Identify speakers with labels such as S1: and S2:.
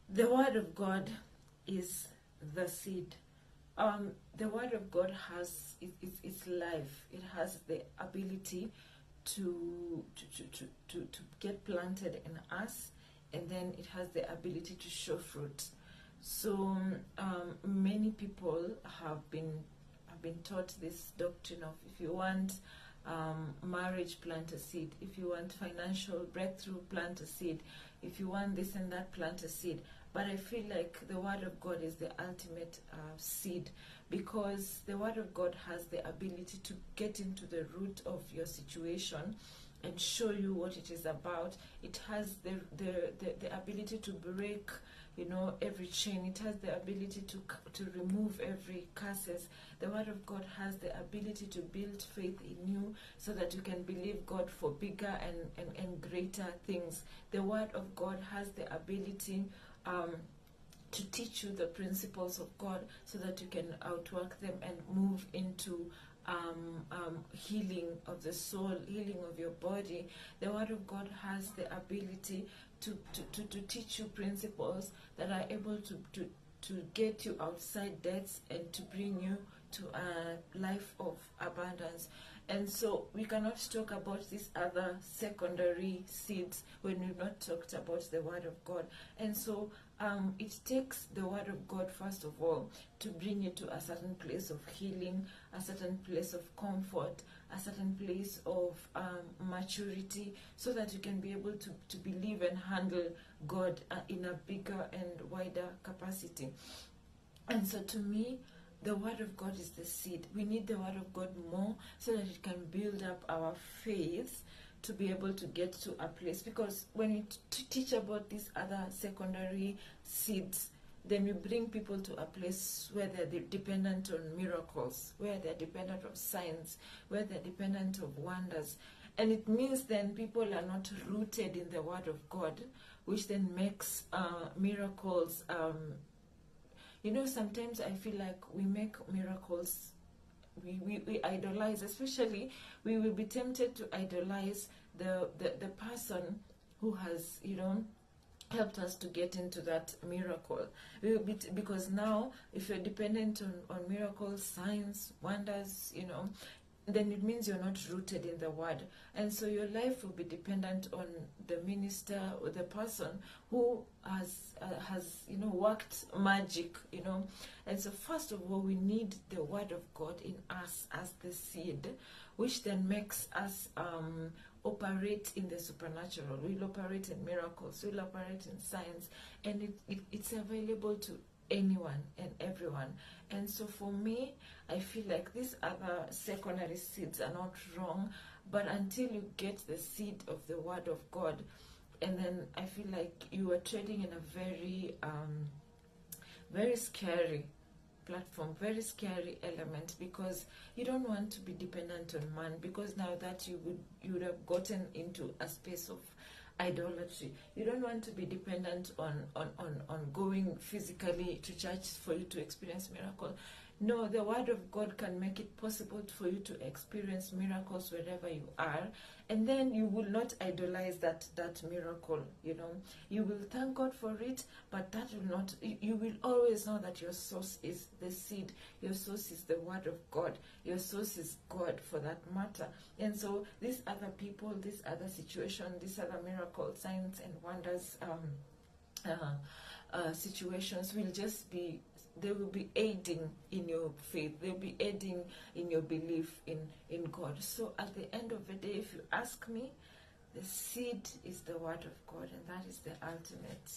S1: The Word of God is the seed. The Word of God has it's life. It has the ability to get planted in us, and then it has the ability to show fruit. So many people have been taught this doctrine of, if you want marriage, plant a seed. If you want financial breakthrough, plant a seed. If you want this and that, plant a seed. But I feel like the Word of God is the ultimate seed, because the Word of God has the ability to get into the root of your situation and show you what it is about. It has the ability to break, every chain. It has the ability to remove every curses. The Word of God has the ability to build faith in you so that you can believe God for bigger and greater things. The Word of God has the ability to teach you the principles of God so that you can outwork them and move into healing of the soul, healing of your body. The Word of God has the ability to teach you principles that are able to get you outside debts and to bring you to a life of abundance. And so we cannot talk about these other secondary seeds when we've not talked about the Word of God. And so it takes the Word of God, first of all, to bring you to a certain place of healing, a certain place of comfort, a certain place of maturity, so that you can be able to believe and handle God in a bigger and wider capacity. And so to me, the Word of God is the seed. We need the Word of God more so that it can build up our faith to be able to get to a place. Because when you teach about these other secondary seeds, then you bring people to a place where they're dependent on miracles, where they're dependent on signs, where they're dependent on wonders. And it means then people are not rooted in the Word of God, which then makes miracles... sometimes I feel like we make miracles, we idolize, especially we will be tempted to idolize the person who has, helped us to get into that miracle. Because now, if you're dependent on miracles, signs, wonders, then it means you're not rooted in the Word. And so your life will be dependent on the minister or the person who has worked magic, And so first of all, we need the Word of God in us as the seed, which then makes us operate in the supernatural. We'll operate in miracles, we'll operate in signs, and it's available to anyone and everyone. And so for me, I feel like these other secondary seeds are not wrong, but until you get the seed of the Word of God, and then I feel like you are trading in a very very scary platform, very scary element, because you don't want to be dependent on man, because now that you would have gotten into a space of idolatry. You don't want to be dependent on going physically to church for you to experience miracle. No, the Word of God can make it possible for you to experience miracles wherever you are, and then you will not idolize that miracle. You will thank God for it, but that will not. You will always know that your source is the seed. Your source is the Word of God. Your source is God, for that matter. And so these other people, this other situation, these other miracles, signs and wonders, situations will just be. They will be aiding in your faith. They'll be aiding in your belief in God. So at the end of the day, if you ask me, the seed is the Word of God, and that is the ultimate,